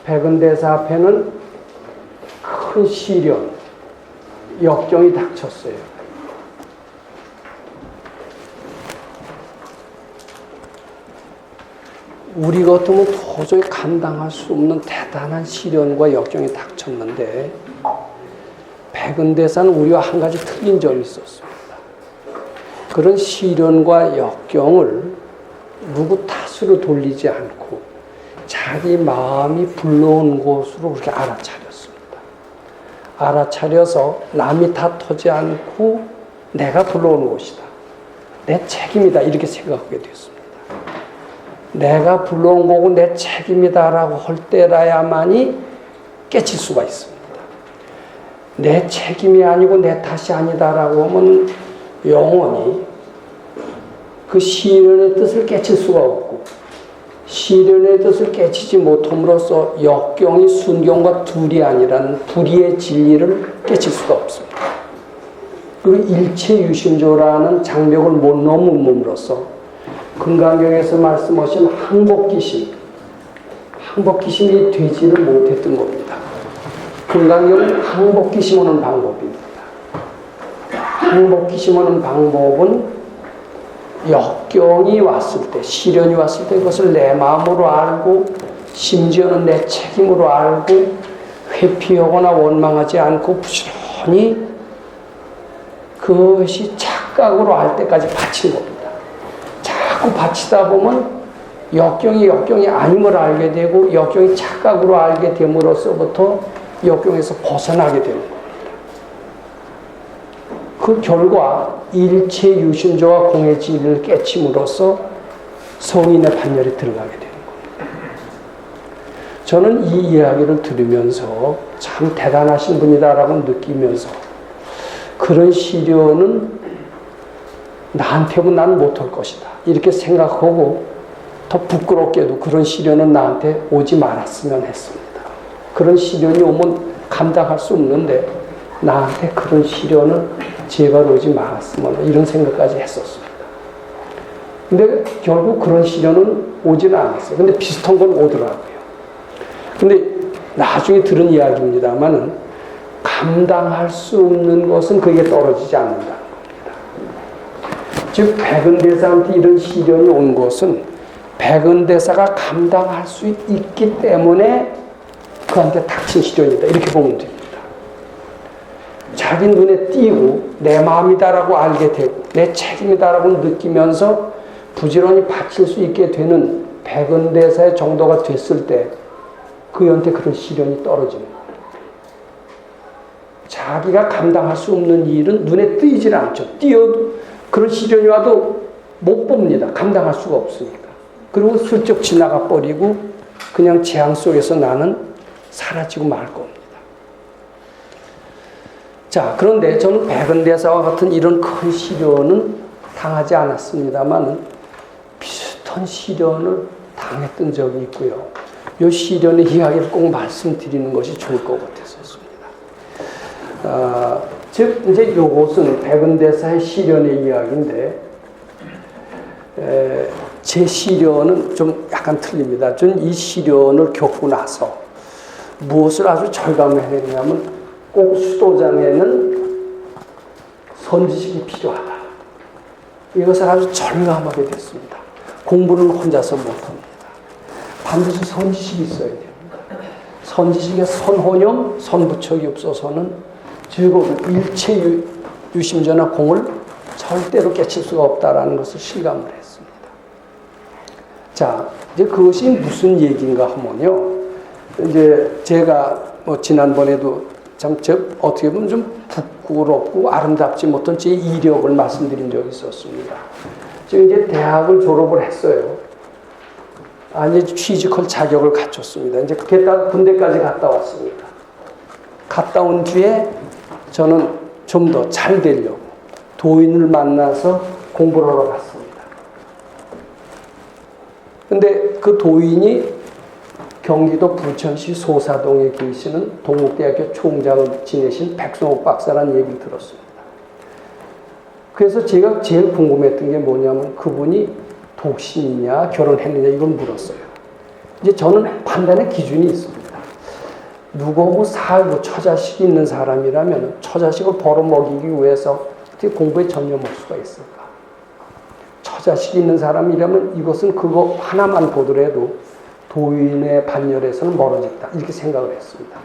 백은대사 앞에는 큰 시련, 역경이 닥쳤어요. 우리 같으면 도저히 감당할 수 없는 대단한 시련과 역경이 닥쳤는데 백은대사는 우리와 한 가지 틀린 점이 있었습니다. 그런 시련과 역경을 누구 탓으로 돌리지 않고 자기 마음이 불러온 곳으로 그렇게 알아차렸습니다. 알아차려서 남이 탓하지 않고 내가 불러온 곳이다. 내 책임이다. 이렇게 생각하게 됐습니다. 내가 불러온 거고 내 책임이다라고 할 때라야만이 깨칠 수가 있습니다. 내 책임이 아니고 내 탓이 아니다라고 하면 영원히 그 시련의 뜻을 깨칠 수가 없고 시련의 뜻을 깨치지 못함으로써 역경이 순경과 둘이 아니라는 불의의 진리를 깨칠 수가 없습니다. 그리고 일체유심조라는 장벽을 못 넘음으로써 금강경에서 말씀하신 항복기심이 되지를 못했던 겁니다. 금강경은 항복기심하는 방법입니다. 항복기심하는 방법은 역경이 왔을 때, 시련이 왔을 때 그것을 내 마음으로 알고 심지어는 내 책임으로 알고 회피하거나 원망하지 않고 부지런히 그것이 착각으로 알 때까지 바친 겁니다. 자꾸 바치다 보면 역경이 아닌 걸 알게 되고 역경이 착각으로 알게 됨으로써부터 역경에서 벗어나게 되는 겁니다. 그 결과 일체유심조와 공의 진리를 깨침으로써 성인의 반열에 들어가게 되는 겁니다. 저는 이 이야기를 들으면서 참 대단하신 분이다라고 느끼면서 그런 시련은 나한테는 난 못할 것이다 이렇게 생각하고 더 부끄럽게도 그런 시련은 나한테 오지 말았으면 했습니다. 그런 시련이 오면 감당할 수 없는데 나한테 그런 시련은 제발 오지 말았으면 이런 생각까지 했었습니다. 근데 결국 그런 시련은 오지는 않았어요. 근데 비슷한 건 오더라고요. 근데 나중에 들은 이야기입니다만은 감당할 수 없는 것은 그게 떨어지지 않는다는 겁니다. 즉 백은대사한테 이런 시련이 온 것은 백은대사가 감당할 수 있기 때문에 그한테 닥친 시련이다 이렇게 보면 됩니다. 자기 눈에 띄고 내 마음이다라고 알게 되고 내 책임이다라고 느끼면서 부지런히 바칠 수 있게 되는 백은대사의 정도가 됐을 때 그한테 그런 시련이 떨어지는 거예요. 자기가 감당할 수 없는 일은 눈에 띄질 않죠. 띄어도 그런 시련이 와도 못 봅니다. 감당할 수가 없으니까. 그리고 슬쩍 지나가 버리고 그냥 재앙 속에서 나는 사라지고 말 겁니다. 자, 그런데 저는 백은대사와 같은 이런 큰 시련은 당하지 않았습니다만 비슷한 시련을 당했던 적이 있고요. 이 시련의 이야기를 꼭 말씀드리는 것이 좋을 것 같았습니다. 즉 이제 이것은 백은대사의 시련의 이야기인데 제 시련은 좀 약간 틀립니다. 저는 이 시련을 겪고 나서 무엇을 아주 절감해냈냐면 꼭 수도장에는 선지식이 필요하다. 이것을 아주 절감하게 됐습니다. 공부는 혼자서 못합니다. 반드시 선지식이 있어야 됩니다. 선지식의 선혼용, 선부척이 없어서는 즐거운 일체 유심전화 공을 절대로 깨칠 수가 없다라는 것을 실감을 했습니다. 자, 이제 그것이 무슨 얘기인가 하면요. 이제 제가 지난번에도 참 어떻게 보면 좀 부끄럽고 아름답지 못한 제 이력을 말씀드린 적이 있었습니다. 지금 이제 대학을 졸업을 했어요. 아니 취직할 자격을 갖췄습니다. 이제 군대까지 갔다 왔습니다. 갔다 온 뒤에 저는 좀 더 잘 되려고 도인을 만나서 공부를 하러 갔습니다. 근데 그 도인이 경기도 부천시 소사동에 계시는 동국대학교 총장을 지내신 백성옥 박사라는 얘기를 들었습니다. 그래서 제가 제일 궁금했던 게 뭐냐면 그분이 독신이냐 결혼했느냐 이걸 물었어요. 이제 저는 판단의 기준이 있습니다. 누구하고 살고 처자식이 있는 사람이라면 처자식을 벌어먹이기 위해서 어떻게 공부에 전념할 수가 있을까? 처자식이 있는 사람이라면 이것은 그거 하나만 보더라도 도인의 반열에서는 멀어졌다. 이렇게 생각을 했습니다.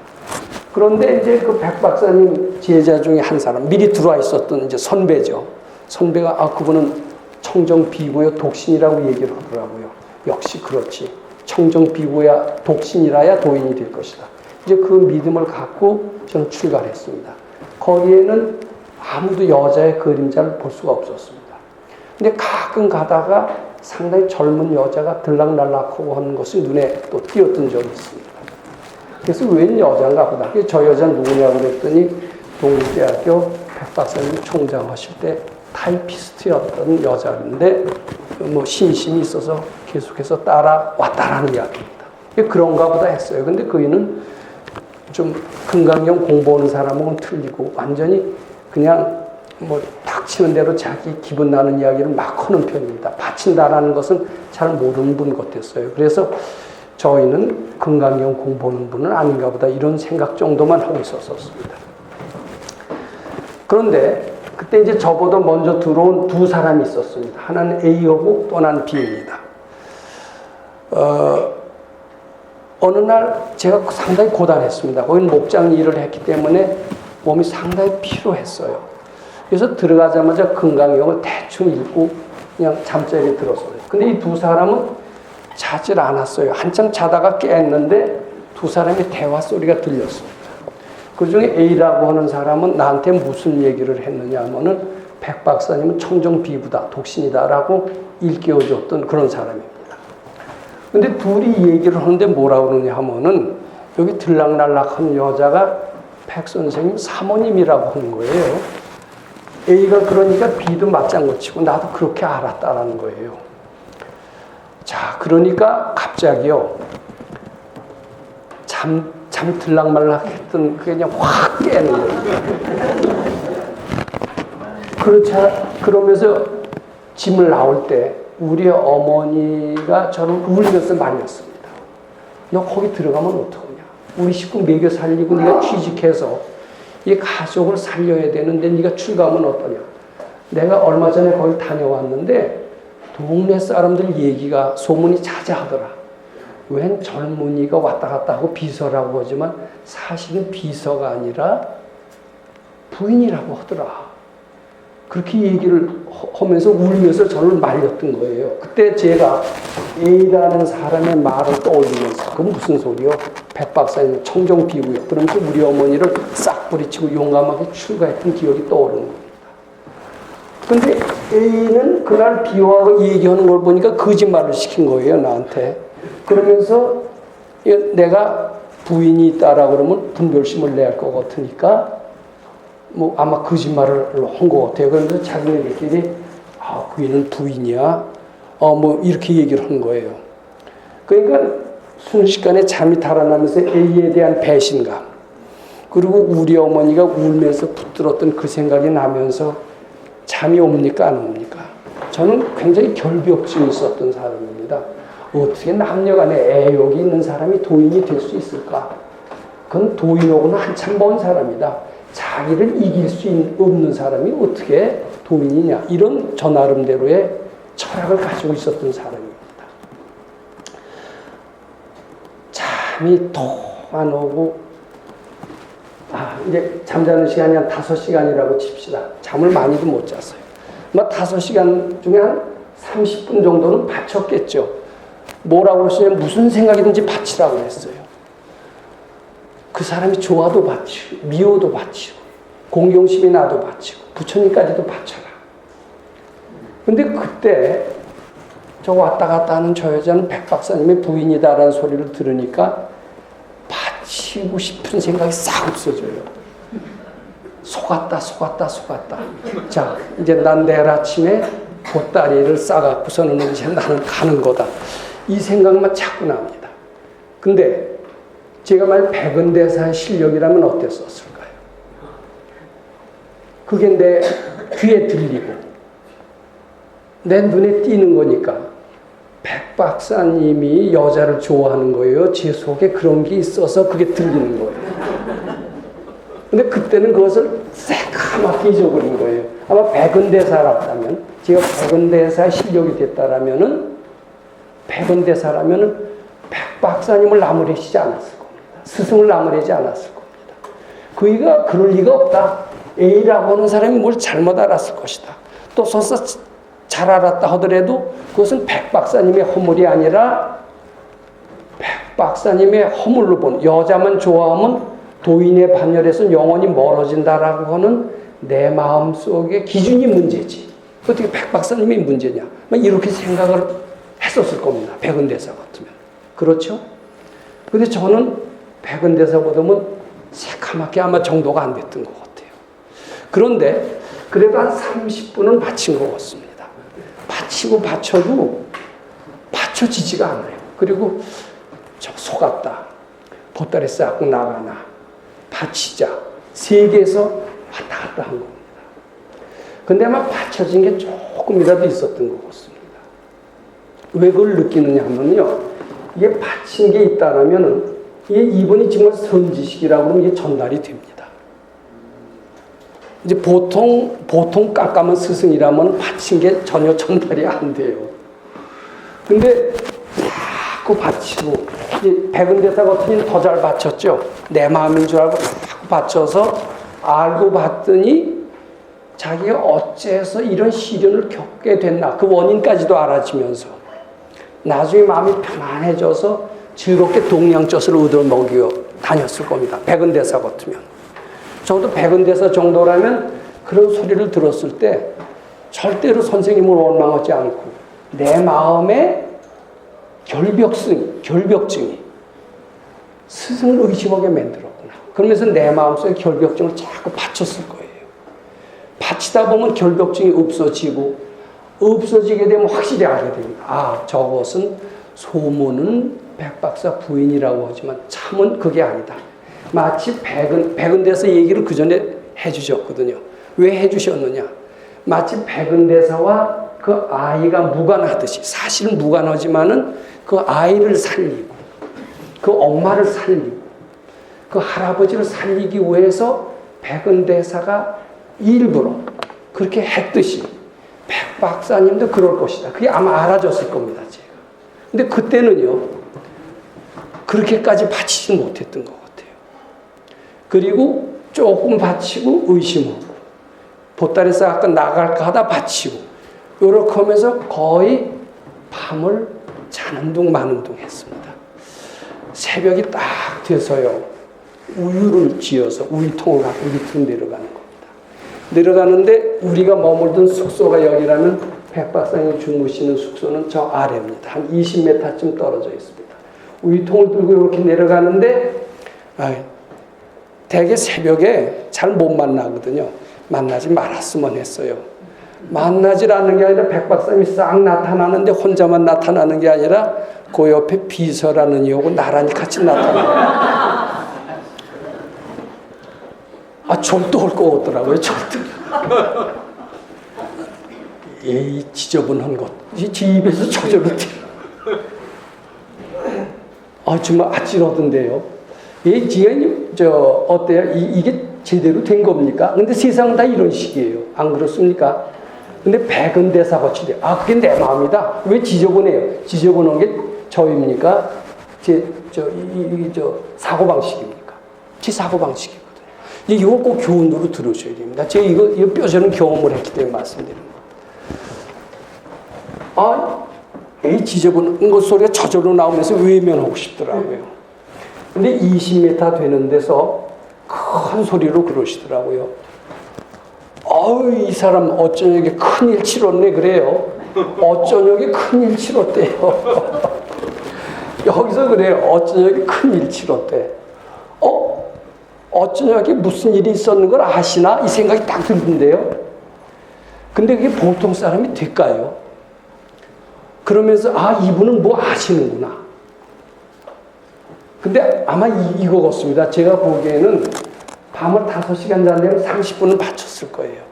그런데 이제 그 백 박사님 제자 중에 한 사람, 미리 들어와 있었던 이제 선배죠. 선배가 그분은 청정 비구여 독신이라고 얘기를 하더라고요. 역시 그렇지. 청정 비구야 독신이라야 도인이 될 것이다. 이제 그 믿음을 갖고 저는 출가했습니다. 거기에는 아무도 여자의 그림자를 볼 수가 없었습니다. 근데 가끔 가다가 상당히 젊은 여자가 들락날락하고 하는 것이 눈에 또 띄었던 적이 있습니다. 그래서 웬 여자인가 보다. 저 여자는 누구냐고 그랬더니 동국대학교 백 박사님 총장하실 때 타이피스트였던 여자인데 뭐 신심이 있어서 계속해서 따라왔다라는 이야기입니다. 그런가 보다 했어요. 근데 그이는 좀 금강경 공부하는 사람하고는 틀리고 완전히 그냥 뭐 닥치는 대로 자기 기분 나는 이야기를 막 하는 편입니다. 바친다라는 것은 잘 모르는 분 같았어요. 그래서 저희는 금강경 공부하는 분은 아닌가 보다 이런 생각 정도만 하고 있었습니다. 그런데 그때 이제 저보다 먼저 들어온 두 사람이 있었습니다. 하나는 A하고 또 하나는 B입니다. 어느 날 제가 상당히 고단했습니다. 거기는 목장 일을 했기 때문에 몸이 상당히 피로했어요. 그래서 들어가자마자 금강경을 대충 읽고 그냥 잠자리에 들었어요. 근데 이 두 사람은 자질 않았어요. 한참 자다가 깼는데 두 사람의 대화 소리가 들렸습니다. 그 중에 A라고 하는 사람은 나한테 무슨 얘기를 했느냐 하면은 백 박사님은 청정 비부다, 독신이다라고 일깨워줬던 그런 사람입니다. 근데 둘이 얘기를 하는데 뭐라고 그러냐 하면은 여기 들락날락한 여자가 백 선생님 사모님이라고 하는 거예요. A가 그러니까 B도 맞장구 치고 나도 그렇게 알았다라는 거예요. 자, 그러니까 갑자기요. 잠 들락말락 했던 그게 그냥 확 깨는 거예요. 그러면서 짐을 나올 때 우리 어머니가 저를 울면서 말렸습니다. 너 거기 들어가면 어떡하냐. 우리 식구 먹여 살리고 네가 취직해서 이 가족을 살려야 되는데 네가 출가하면 어떠냐. 내가 얼마 전에 거기 다녀왔는데 동네 사람들 얘기가 소문이 자자하더라. 웬 젊은이가 왔다 갔다 하고 비서라고 하지만 사실은 비서가 아니라 부인이라고 하더라. 그렇게 얘기를 하면서 울면서 저를 말렸던 거예요. 그때 제가 A라는 사람의 말을 떠올리면서 그건 무슨 소리요? 백 박사님 청정 비구요. 그러면서 우리 어머니를 싹 뿌리치고 용감하게 출가했던 기억이 떠오르는 겁니다. 근데 A는 그날 B와 얘기하는 걸 보니까 거짓말을 시킨 거예요, 나한테. 그러면서 내가 부인이 있다라고 그러면 분별심을 내야 할 것 같으니까 뭐 아마 거짓말을 한 것 같아요. 그러면서 자기네들끼리 그이는 부인이야. 뭐 이렇게 얘기를 한 거예요. 그러니까 순식간에 잠이 달아나면서 A에 대한 배신감 그리고 우리 어머니가 울면서 붙들었던 그 생각이 나면서 잠이 옵니까 안 옵니까? 저는 굉장히 결벽증이 있었던 사람입니다. 어떻게 남녀간에 애욕이 있는 사람이 도인이 될 수 있을까? 그건 도인하고는 한참 먼 사람이다. 자기를 이길 수 없는 사람이 어떻게 도인이냐. 이런 저 나름대로의 철학을 가지고 있었던 사람입니다. 잠이 더 안 오고 이제 잠자는 시간이 한 5시간이라고 칩시다. 잠을 많이도 못 잤어요. 5시간 중에 한 30분 정도는 바쳤겠죠. 뭐라고 했어요? 무슨 생각이든지 바치라고 했어요. 그 사람이 좋아도 바치고 미워도 바치고 공경심이 나도 바치고 부처님까지도 바쳐라. 근데 그때 저 왔다 갔다 하는 저 여자는 백 박사님의 부인이다라는 소리를 들으니까 바치고 싶은 생각이 싹 없어져요. 속았다. 자, 이제 난 내일 아침에 보따리를 싸갖고서는 이제 나는 가는 거다. 이 생각만 자꾸 납니다. 근데 제가 만약 백은대사의 실력이라면 어땠었을까요? 그게 내 귀에 들리고 내 눈에 띄는 거니까 백 박사님이 여자를 좋아하는 거예요. 제 속에 그런 게 있어서 그게 들리는 거예요. 근데 그때는 그것을 새카맣게 잊어버린 거예요. 아마 백은대사라면, 제가 백은대사 실력이 됐다라면은, 백은대사라면은 백 박사님을 나무래시지 않았을 겁니다. 스승을 나무래지 않았을 겁니다. 그이가 그럴 리가 없다. A라고 하는 사람이 뭘 잘못 알았을 것이다. 또 설사 잘 알았다 하더라도 그것은 백 박사님의 허물이 아니라 백 박사님의 허물로 보는, 여자만 좋아하면 도인의 반열에서 영원히 멀어진다라고 하는 내 마음속의 기준이 문제지. 어떻게 백 박사님이 문제냐. 이렇게 생각을 했었을 겁니다. 백은대사 같으면. 그렇죠? 근데 저는 백은대사보다는 새카맣게 아마 정도가 안 됐던 것 같아요. 그런데 그래도 한 30분은 바친 것 같습니다. 바치고 바쳐도 받쳐지지가 않아요. 그리고 저 속았다. 보따리 싸고 나가나. 바치자. 세계에서 왔다 갔다 한 겁니다. 근데 아마 받쳐진 게 조금이라도 있었던 것 같습니다. 왜 그걸 느끼느냐 하면요. 이게 받친 게 있다라면은 이분이 정말 선지식이라고 하면 이게 전달이 됩니다. 이제 보통 깜깜한 스승이라면 받친 게 전혀 전달이 안 돼요. 근데 자꾸 받치고, 백은대사 같은 경우는 더 잘 받쳤죠. 내 마음인 줄 알고 자꾸 받쳐서 알고 봤더니 자기가 어째서 이런 시련을 겪게 됐나, 그 원인까지도 알아지면서 나중에 마음이 편안해져서 즐겁게 동양젖을 얻어먹여 다녔을 겁니다. 백은대사 같으면. 저도 백은대사 정도라면 그런 소리를 들었을 때 절대로 선생님을 원망하지 않고 내 마음의 결벽증이 스승을 의심하게 만들었구나. 그러면서 내 마음속에 결벽증을 자꾸 받쳤을 거예요. 받치다 보면 결벽증이 없어지게 되면 확실히 알게 됩니다. 아, 저것은 소문은 백박사 부인이라고 하지만 참은 그게 아니다. 마치 백은대사 얘기를 그 전에 해주셨거든요. 왜 해주셨느냐? 마치 백은대사와 그 아이가 무관하듯이, 사실은 무관하지만은 그 아이를 살리고, 그 엄마를 살리고, 그 할아버지를 살리기 위해서 백은대사가 일부러 그렇게 했듯이 백 박사님도 그럴 것이다. 그게 아마 알아졌을 겁니다, 제가. 근데 그때는요, 그렇게까지 바치지 못했던 것 같아요. 그리고 조금 바치고 의심하고, 보따리 싸갖고 나갈까 하다 바치고, 이렇게 하면서 거의 밤을 자는 둥 마는 둥 했습니다. 새벽이 딱 돼서요, 우유를 지어서 우유통을 갖고 밑으로 내려가는 겁니다. 내려가는데 우리가 머물던 숙소가 여기라면 백 박사님이 주무시는 숙소는 저 아래입니다. 한 20m쯤 떨어져 있습니다. 우유통을 들고 이렇게 내려가는데 되게 새벽에 잘 못 만나거든요. 만나지 말았으면 했어요. 만나질 않는 게 아니라 백 박사님이 싹 나타나는데 혼자만 나타나는 게 아니라 그 옆에 비서라는 이하고 나란히 같이 나타나요. 절도 올 것 같더라고요. 절도. 에이, 지저분한 것. 지 입에서 저절로 튀어. 정말 아찔하던데요. 지금 어때요? 이게 제대로 된 겁니까? 근데 세상은 다 이런 식이에요. 안 그렇습니까? 근데 백은대사 같이 돼. 그게 내 마음이다. 왜 지저분해요? 지저분한 게 저입니까? 사고방식입니까? 제 사고방식이거든요. 이거 꼭 교훈으로 들으셔야 됩니다. 제가 이거 뼈저는 경험을 했기 때문에 말씀드리는 겁니다. 지저분한 것 소리가 저절로 나오면서 외면하고 싶더라고요. 근데 20m 되는 데서 큰 소리로 그러시더라고요. 이 사람 어쩌냐게 큰일 치렀네 그래요. 어쩌냐게 큰일 치렀대요. 여기서 그래요. 어쩌냐게 큰일 치렀대. 어쩌냐게 무슨 일이 있었는 걸 아시나? 이 생각이 딱 들던데요. 근데 그게 보통 사람이 될까요? 그러면서 이분은 뭐 아시는구나. 근데 아마 이거 같습니다. 제가 보기에는 밤을 5시간 잔다면 30분은 바쳤을 거예요.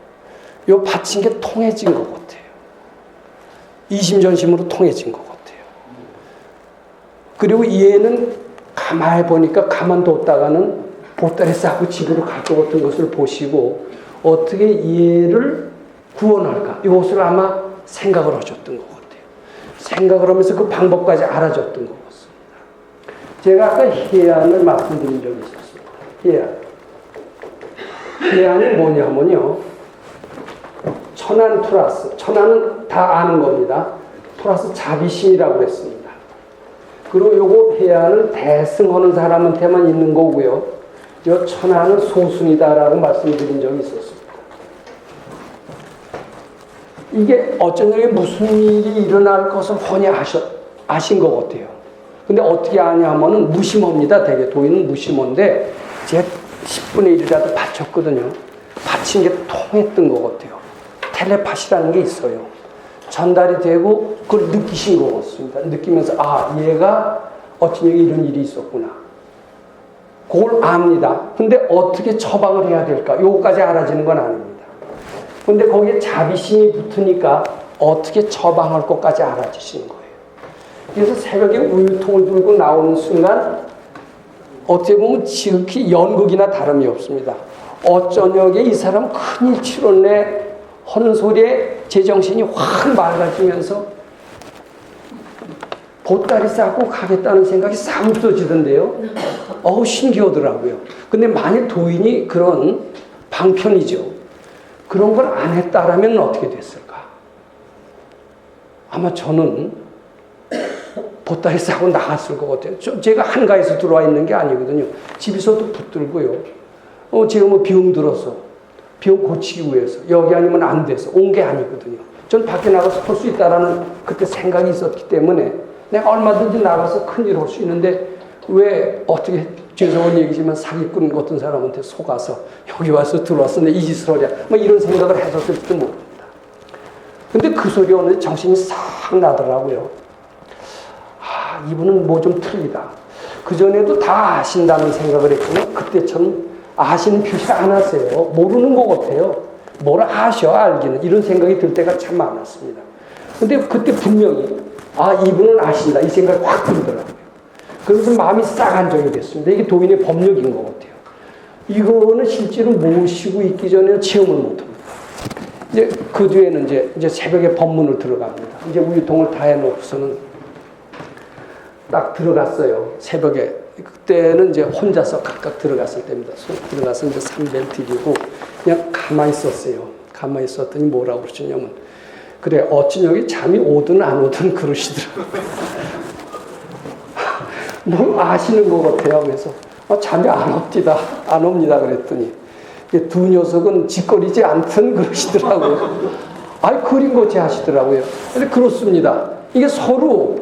요 바친 게 통해진 것 같아요. 이심전심으로 통해진 것 같아요. 그리고 얘는 가만히 보니까 가만뒀다가는 보따리 싸고 집으로 갈 것 같은 것을 보시고 어떻게 얘를 구원할까? 이것을 아마 생각을 하셨던 것 같아요. 생각을 하면서 그 방법까지 알아줬던 것 같습니다. 제가 아까 해안을 말씀드린 적이 있었습니다. 해안이 뭐냐면요. 천안 플러스, 천안은 다 아는 겁니다. 플러스 자비심이라고 했습니다. 그리고 요거 해안은 대승하는 사람한테만 있는 거고요. 요 천안은 소승이다라고 말씀드린 적이 있었습니다. 이게 어쩐지 무슨 일이 일어날 것을 훤히 아신 것 같아요. 근데 어떻게 아냐면은 무심합니다. 되게 도인은 무심한데 제가 10분의 1이라도 바쳤거든요. 바친 게 통했던 것 같아요. 텔레파시라는 게 있어요. 전달이 되고 그걸 느끼신 것 같습니다. 느끼면서 아 얘가 어쩐지 이런 일이 있었구나. 그걸 압니다. 근데 어떻게 처방을 해야 될까? 요거까지 알아지는 건 아닙니다. 근데 거기에 자비심이 붙으니까 어떻게 처방할 것까지 알아지시는 거예요. 그래서 새벽에 우유통을 들고 나오는 순간 어떻게 보면 지극히 연극이나 다름이 없습니다. 어쩌냐게 이 사람 큰일 치렀네 하는 소리에 제정신이 확 맑아지면서 보따리 싸고 가겠다는 생각이 싹 없어지던데요. 신기하더라고요. 근데 만약 도인이 그런 방편이죠. 그런 걸 안 했다라면 어떻게 됐을까? 아마 저는 보따리 싸고 나갔을 것 같아요. 제가 한가에서 들어와 있는 게 아니거든요. 집에서도 붙들고요. 제가 뭐 비용 들어서, 비용 고치기 위해서, 여기 아니면 안 돼서 온 게 아니거든요. 전 밖에 나가서 할 수 있다라는 그때 생각이 있었기 때문에 내가 얼마든지 나가서 큰일 할 수 있는데 왜 어떻게 죄송한 얘기지만 사기꾼 같은 사람한테 속아서 여기 와서 들어와서 내 이 짓을 하랴. 뭐 이런 생각을 했었을지도 모릅니다. 근데 그 소리 오는데 정신이 싹 나더라고요. 이분은 뭐 좀 틀리다. 그전에도 다 아신다는 생각을 했지만 그때처럼 아시는 표시를 안 하세요. 모르는 것 같아요. 뭘 아셔 알기는. 이런 생각이 들 때가 참 많았습니다. 근데 그때 분명히 이분은 아신다. 이 생각이 확 들더라고요. 그래서 마음이 싹 안정이 됐습니다. 이게 도인의 법력인 것 같아요. 이거는 실제로 모시고 있기 전에는 체험을 못합니다. 이제 그 뒤에는 이제 새벽에 법문을 들어갑니다. 이제 우유통을 다 해놓고서는 딱 들어갔어요. 새벽에. 그때는 이제 혼자서 각각 들어갔을 때입니다. 들어가서 이제 삼배를 드리고 그냥 가만히 있었어요. 가만히 있었더니 뭐라고 그러시냐면 그래 어찌 여기 잠이 오든 안 오든 그러시더라고요. 뭘 아시는 것 같아요. 그래서 잠이 안 옵니다 그랬더니 두 녀석은 짓거리지 않든 그러시더라고요. 그린 거지 하시더라고요. 근데 그렇습니다. 이게 서로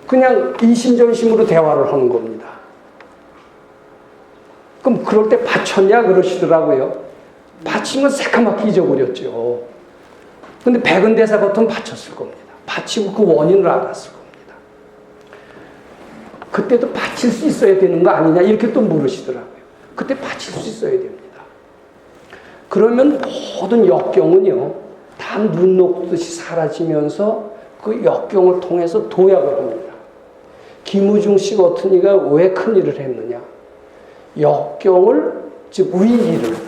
그냥 이심전심으로 대화를 하는 겁니다. 그럼 그럴 때 바쳤냐 그러시더라고요. 바친 건 새까맣게 잊어버렸죠. 근데 백은대사 같으면 바쳤을 겁니다. 바치고 그 원인을 알았을 겁니다. 그때도 바칠 수 있어야 되는 거 아니냐 이렇게 또 물으시더라고요. 그때 바칠 수 있어야 됩니다. 그러면 모든 역경은요 다 눈 녹듯이 사라지면서 그 역경을 통해서 도약을 합니다. 김우중 씨 같은 이가 왜 큰일을 했느냐. 역경을 즉 위기입니다.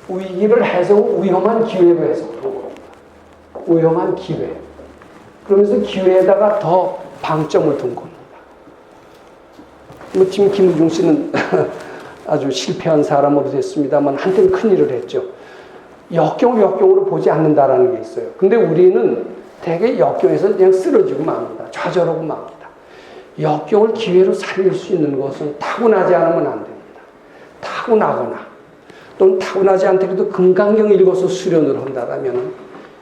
위기를 해석 위험한 기회로 해석한 겁니다. 위험한 기회. 그러면서 기회에다가 더 방점을 둔 겁니다. 뭐 지금 김우중 씨는 아주 실패한 사람으로 됐습니다만 한때는 큰일을 했죠. 역경을 역경으로 보지 않는다라는 게 있어요. 근데 우리는 되게 역경에서 그냥 쓰러지고 맙니다. 좌절하고 맙니다. 역경을 기회로 살릴 수 있는 것은 타고나지 않으면 안 됩니다. 타고나거나 또는 타고나지 않더라도 금강경 읽어서 수련을 한다면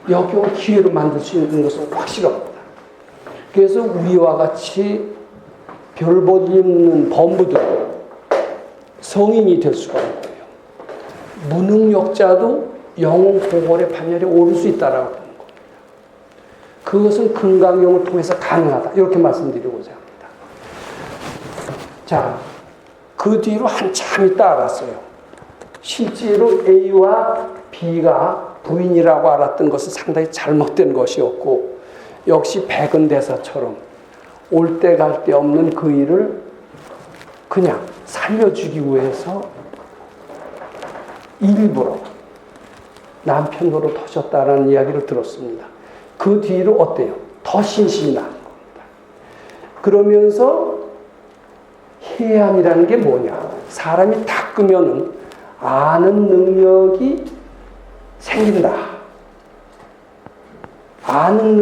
역경을 기회로 만들 수 있는 것은 확실합니다. 그래서 위와 같이 별볼 있는 범부들 성인이 될 수가 있고요. 무능력자도 영웅 공월의 판열에 오를 수 있다라고 하는 겁니다. 그것은 금강경을 통해서 가능하다. 이렇게 말씀드리고자 합니다. 자, 그 뒤로 한참 있다 알았어요. 실제로 A와 B가 부인이라고 알았던 것은 상당히 잘못된 것이었고 역시 백은대사처럼 올 때 갈 데 없는 그 일을 그냥 살려주기 위해서 일부러 남편 노릇 하셨다라는 이야기를 들었습니다. 그 뒤로 어때요? 더 신심이 나는 겁니다. 그러면서 해안이라는 게 뭐냐? 사람이 닦으면은 아는 능력이 생긴다. 아는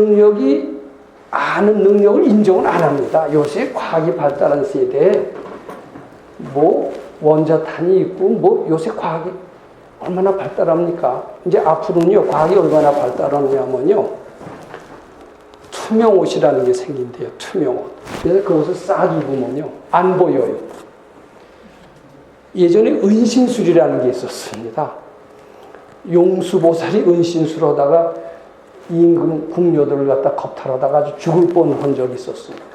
능력을 인정을 안 합니다. 요새 과학이 발달한 세대에 뭐 원자탄이 있고 뭐 요새 과학이 얼마나 발달합니까? 이제 앞으로는요, 과학이 얼마나 발달하냐면요, 투명 옷이라는 게 생긴대요. 투명 옷. 그래서 그 옷을 싹 입으면요, 안 보여요. 예전에 은신술이라는 게 있었습니다. 용수보살이 은신술 하다가 임금 궁녀들을 갖다 겁탈하다가 아주 죽을 뻔한 적이 있었습니다.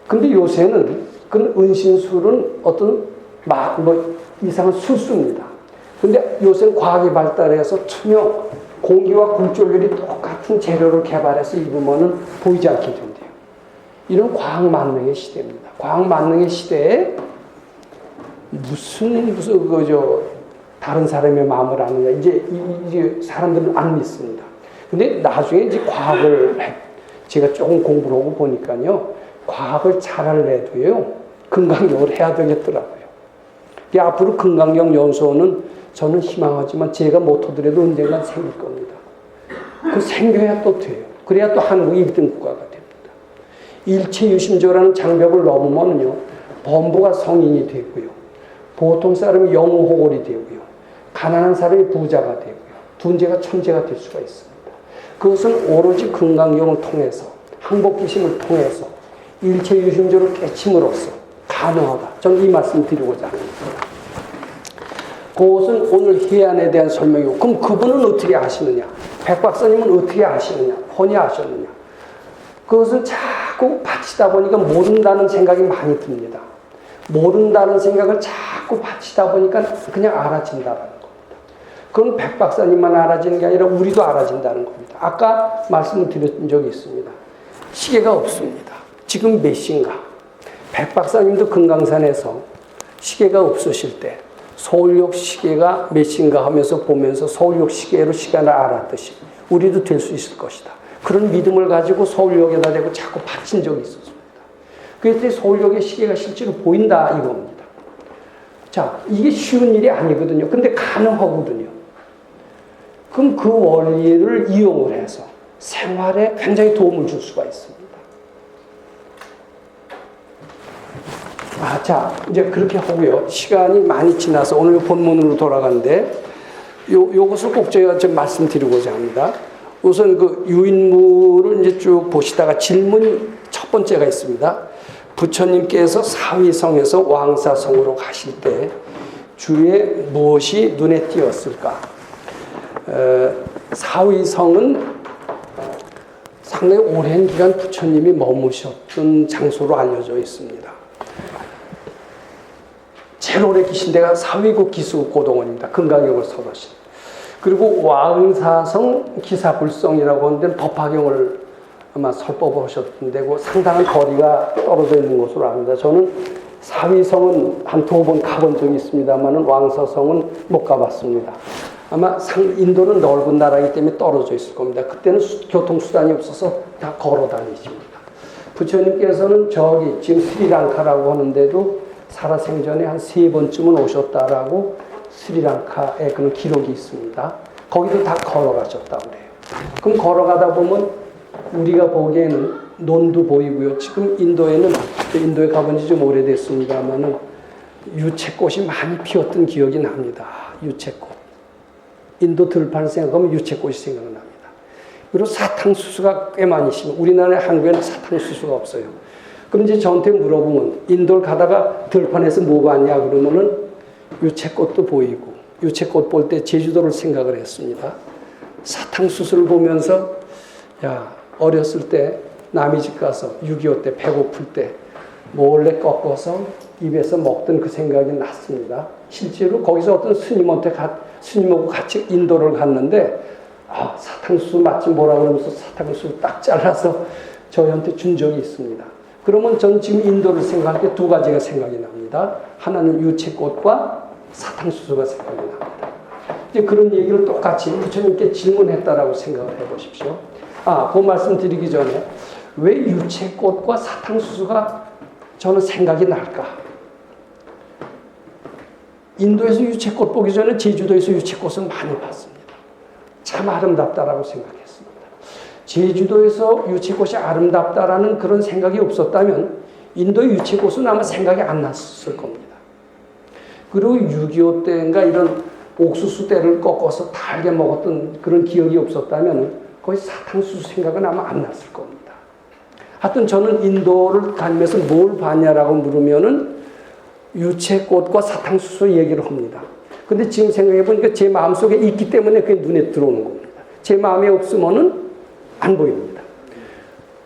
근데 요새는 그 은신술은 어떤 이상한 술수입니다. 근데 요새는 과학이 발달해서 투명, 공기와 굴절률이 똑같은 재료를 개발해서 입으면은 보이지 않게 된대요. 이런 과학 만능의 시대입니다. 과학 만능의 시대에 무슨 다른 사람의 마음을 아느냐. 이제 사람들은 안 믿습니다. 근데 나중에 이제 제가 조금 공부를 하고 보니까요, 과학을 잘하려도요, 건강경을 해야 되겠더라고요. 앞으로 건강경 연수원은 저는 희망하지만 제가 못하더라도 언젠간 생길 겁니다. 그 생겨야 또 돼요. 그래야 또 한국이 1등 국가가 됩니다. 일체유심조라는 장벽을 넘으면요, 범부가 성인이 되고요, 보통 사람이 영호호골이 되고요, 가난한 사람이 부자가 되고요, 둔재가 천재가 될 수가 있습니다. 그것은 오로지 건강경을 통해서, 항복기심을 통해서 일체유심조를 깨침으로써 가능하다. 저는 이 말씀 드리고자 합니다. 그것은 오늘 해안에 대한 설명이고, 그럼 그분은 어떻게 아시느냐? 백 박사님은 어떻게 아시느냐? 혼이 아셨느냐? 그것은 자꾸 바치다 보니까 모른다는 생각이 많이 듭니다. 모른다는 생각을 자꾸 바치다 보니까 그냥 알아진다는 겁니다. 그건 백 박사님만 알아지는 게 아니라 우리도 알아진다는 겁니다. 아까 말씀을 드린 적이 있습니다. 시계가 없습니다. 지금 몇 시인가? 백 박사님도 금강산에서 시계가 없으실 때 서울역 시계가 몇 시인가 하면서 보면서 서울역 시계로 시간을 알았듯이 우리도 될 수 있을 것이다. 그런 믿음을 가지고 서울역에다 대고 자꾸 바친 적이 있었습니다. 그랬더니 서울역의 시계가 실제로 보인다 이겁니다. 자, 이게 쉬운 일이 아니거든요. 근데 가능하거든요. 그럼 그 원리를 이용을 해서 생활에 굉장히 도움을 줄 수가 있습니다. 자, 이제 그렇게 하고요. 시간이 많이 지나서 오늘 본문으로 돌아가는데, 요것을 꼭 제가 좀 말씀드리고자 합니다. 우선 그 유인물을 이제 쭉 보시다가 질문 첫 번째가 있습니다. 부처님께서 사위성에서 왕사성으로 가실 때 주위에 무엇이 눈에 띄었을까? 사위성은 상당히 오랜 기간 부처님이 머무셨던 장소로 알려져 있습니다. 제일 오래 계신 데가 사위국 기수국 고동원입니다. 금강경을 설하신. 그리고 왕사성 기사불성이라고 하는 데는 법화경을 아마 설법을 하셨던 데고 상당한 거리가 떨어져 있는 것으로 압니다. 저는 사위성은 한 2번 가본 적이 있습니다만 왕사성은 못 가봤습니다. 아마 인도는 넓은 나라이기 때문에 떨어져 있을 겁니다. 그때는 교통수단이 없어서 다 걸어 다니십니다. 부처님께서는 저기 지금 스리랑카라고 하는데도 살아생전에 한 3번쯤은 오셨다라고 스리랑카에 그런 기록이 있습니다. 거기도 다 걸어가셨다고 그래요. 그럼 걸어가다 보면 우리가 보기에는 논도 보이고요. 지금 인도에 가본 지 좀 오래됐습니다만은 유채꽃이 많이 피었던 기억이 납니다. 유채꽃. 인도 들판을 생각하면 유채꽃이 생각납니다. 그리고 사탕수수가 꽤 많이 심어요. 우리나라 한국에는 사탕수수가 없어요. 그럼 이제 저한테 물어보면 인도를 가다가 들판에서 뭐 봤냐 그러면은 유채꽃도 보이고, 유채꽃 볼 때 제주도를 생각을 했습니다. 사탕수수를 보면서 야, 어렸을 때 남의 집 가서 6.25 때 배고플 때 몰래 꺾어서 입에서 먹던 그 생각이 났습니다. 실제로 거기서 어떤 스님하고 같이 인도를 갔는데 사탕수수 맛집 뭐라 그러면서 사탕수수 딱 잘라서 저희한테 준 적이 있습니다. 그러면 전 지금 인도를 생각할 때 두 가지가 생각이 납니다. 하나는 유채꽃과 사탕수수가 생각이 납니다. 이제 그런 얘기를 똑같이 부처님께 질문했다라고 생각을 해보십시오. 그 말씀 드리기 전에 왜 유채꽃과 사탕수수가 저는 생각이 날까? 인도에서 유채꽃 보기 전에 제주도에서 유채꽃을 많이 봤습니다. 참 아름답다라고 생각했습니다. 제주도에서 유채꽃이 아름답다라는 그런 생각이 없었다면 인도 유채꽃은 아마 생각이 안 났을 겁니다. 그리고 6.25 때인가 이런 옥수수 때를 꺾어서 달게 먹었던 그런 기억이 없었다면 거의 사탕수수 생각은 아마 안 났을 겁니다. 하여튼 저는 인도를 다니면서 뭘 봤냐라고 물으면은 유채꽃과 사탕수수 얘기를 합니다. 근데 지금 생각해보니까 제 마음속에 있기 때문에 그게 눈에 들어오는 겁니다. 제 마음에 없으면은 안 보입니다.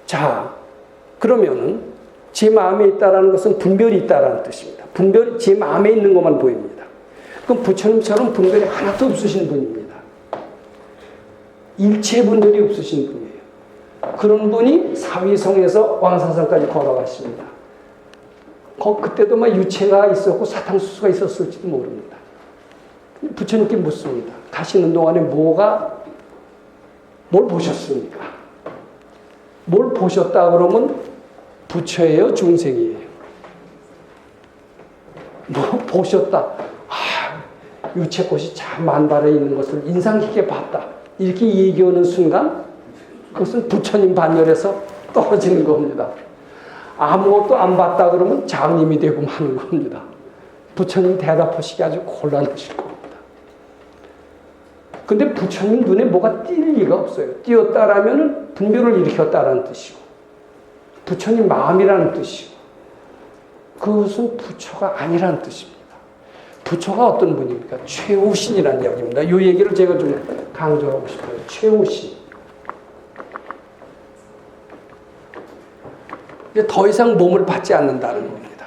자, 그러면은 제 마음에 있다라는 것은 분별이 있다라는 뜻입니다. 분별이 제 마음에 있는 것만 보입니다. 그럼 부처님처럼 분별이 하나도 없으신 분입니다. 일체 분별이 없으신 분이에요. 그런 분이 사위성에서 왕사상까지 걸어가십니다. 그때도 막 유채가 있었고 사탕수수가 있었을지도 모릅니다. 부처님께 묻습니다. 가시는 동안에 뭘 보셨습니까? 뭘 보셨다 그러면 부처예요, 중생이에요? 뭐 보셨다. 유채꽃이 참 만발해 있는 것을 인상 깊게 봤다. 이렇게 얘기하는 순간 그것은 부처님 반열에서 떨어지는 겁니다. 아무것도 안 봤다 그러면 장님이 되고 마는 겁니다. 부처님 대답하시기 아주 곤란하실 겁니다. 근데 부처님 눈에 뭐가 띌 리가 없어요. 띄었다라면 분별을 일으켰다라는 뜻이고 부처님 마음이라는 뜻이고 그것은 부처가 아니라는 뜻입니다. 부처가 어떤 분입니까? 최우신이라는 이야기입니다. 이 얘기를 제가 좀 강조하고 싶어요. 최우신. 이제 더 이상 몸을 받지 않는다는 겁니다.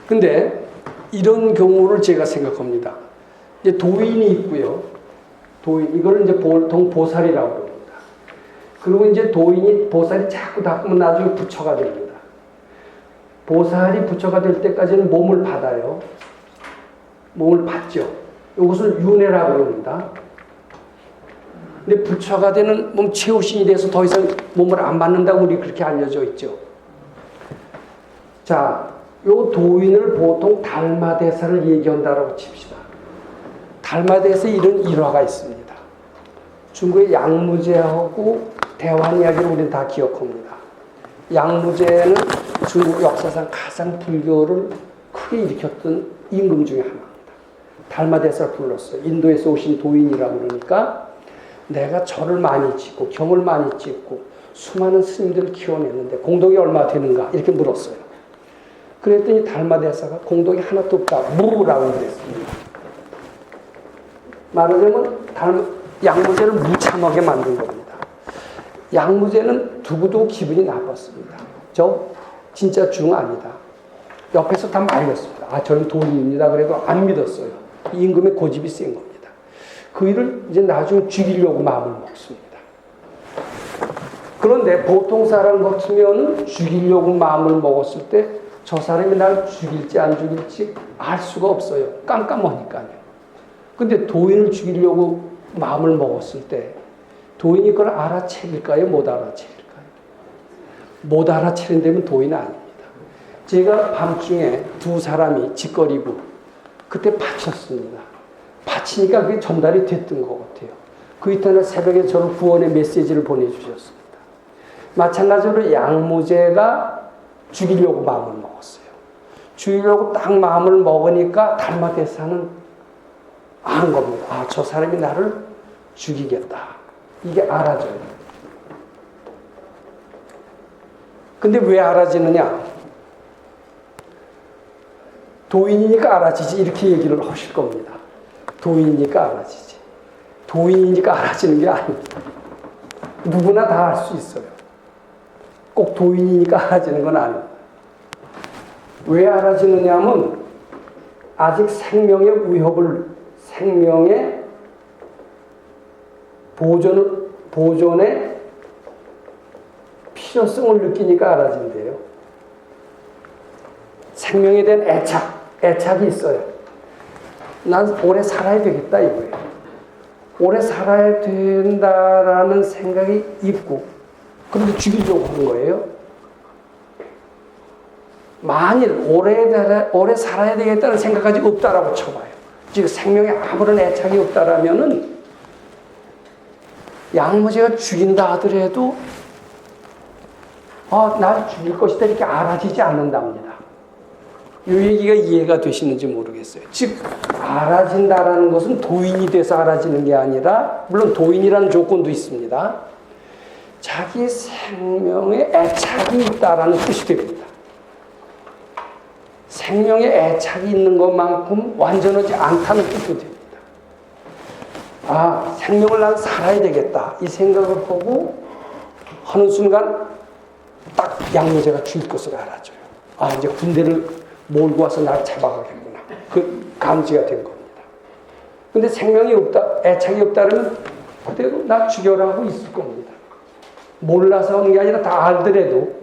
근데 이런 경우를 제가 생각합니다. 이제 도인이 있고요. 이걸 이제 보통 보살이라고 합니다. 그리고 이제 보살이 자꾸 닦으면 나중에 부처가 됩니다. 보살이 부처가 될 때까지는 몸을 받아요. 몸을 받죠. 이것을 윤회라고 합니다. 근데 부처가 되는 몸 최우신이 돼서 더 이상 몸을 안 받는다고 우리 그렇게 알려져 있죠. 자, 요 도인을 보통 달마대사를 얘기한다라고 칩시다. 달마대사에 이런 일화가 있습니다. 중국의 양무제하고 대환 이야기를 우리는 다 기억합니다. 양무제는 중국 역사상 가장 불교를 크게 일으켰던 임금 중에 하나입니다. 달마대사를 불렀어요. 인도에서 오신 도인이라고 그러니까 내가 절을 많이 짓고 경을 많이 짓고 수많은 스님들을 키워냈는데 공덕이 얼마 되는가 이렇게 물었어요. 그랬더니 달마대사가 공덕이 하나도 없다. 무라고 그랬습니다. 말하자면 양무제를 무참하게 만든 겁니다. 양무제는 두고두고 기분이 나빴습니다. 저 진짜 중 아니다. 옆에서 다 말렸습니다. 저는 도인입니다. 그래도 안 믿었어요. 임금의 고집이 센 겁니다. 그 일을 이제 나중에 죽이려고 마음을 먹습니다. 그런데 보통 사람 같으면 죽이려고 마음을 먹었을 때 저 사람이 날 죽일지 안 죽일지 알 수가 없어요. 깜깜하니까요. 근데 도인을 죽이려고 마음을 먹었을 때 도인이 그걸 알아채릴까요? 못 알아채릴까요? 못 알아채린다면 도인 아닙니다. 제가 밤중에 두 사람이 짓거리고 그때 바쳤습니다. 바치니까 그게 전달이 됐던 것 같아요. 그 이튿날 새벽에 저를 구원의 메시지를 보내주셨습니다. 마찬가지로 양무제가 죽이려고 마음을 먹었어요. 죽이려고 딱 마음을 먹으니까 달마대사는 아는 겁니다. 저 사람이 나를 죽이겠다. 이게 알아져요. 근데 왜 알아지느냐? 도인이니까 알아지지 이렇게 얘기를 하실 겁니다. 도인이니까 알아지지. 도인이니까 알아지는 게 아닙니다. 누구나 다 알 수 있어요. 꼭 도인이니까 알아지는 건 아닙니다. 왜 알아지느냐 하면 아직 생명의 보존의 필요성을 느끼니까 알아진대요. 생명에 대한 애착이 있어요. 난 오래 살아야 되겠다 이거예요. 오래 살아야 된다라는 생각이 있고, 그런데 죽이려고 하는 거예요. 만일 오래 살아야 되겠다는 생각까지 없다라고 쳐봐요. 지금 생명에 아무런 애착이 없다라면은 양모제가 죽인다 하더라도 날 죽일 것이다 이렇게 알아지지 않는답니다. 이 얘기가 이해가 되시는지 모르겠어요. 즉 알아진다라는 것은 도인이 돼서 알아지는 게 아니라, 물론 도인이라는 조건도 있습니다. 자기 생명에 애착이 있다라는 뜻이 됩니다. 생명에 애착이 있는 것만큼 완전하지 않다는 뜻도 됩니다. 생명을 난 살아야 되겠다 이 생각을 하고 하는 순간 딱 양모제가 죽일 것을 알아줘요. 이제 군대를 몰고 와서 날 잡아가겠구나. 그 감지가 된 겁니다. 근데 생명이 없다, 애착이 없다면 그대로 나 죽여라 하고 있을 겁니다. 몰라서 하는 게 아니라 다 알더라도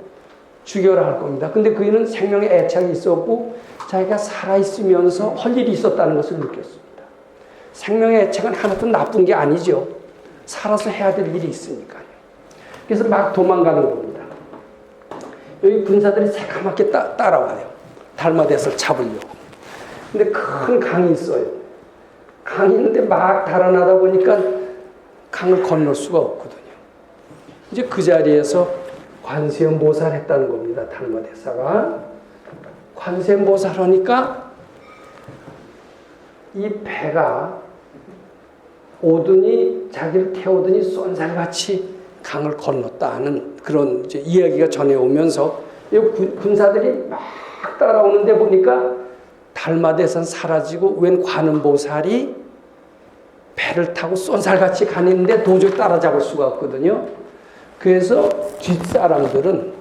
죽여라 할 겁니다. 근데 그이는 생명에 애착이 있었고 자기가 살아있으면서 할 일이 있었다는 것을 느꼈습니다. 생명의 애착은 하나도 나쁜 게 아니죠. 살아서 해야 될 일이 있으니까요. 그래서 막 도망가는 겁니다. 여기 군사들이 새까맣게 따라와요. 달마대에서 잡으려고. 근데 큰 강이 있어요. 강이 있는데 막 달아나다 보니까 강을 건널 수가 없거든요. 이제 그 자리에서 관세음보살 했다는 겁니다. 달마대사가. 관세음보살 하니까 이 배가 오더니 자기를 태우더니 쏜살같이 강을 건넜다 하는 그런 이제 이야기가 전해오면서 이 군사들이 막 따라오는데 보니까 달마대선 사라지고 웬 관음보살이 배를 타고 쏜살같이 가는데 도저히 따라잡을 수가 없거든요. 그래서 뒷사람들은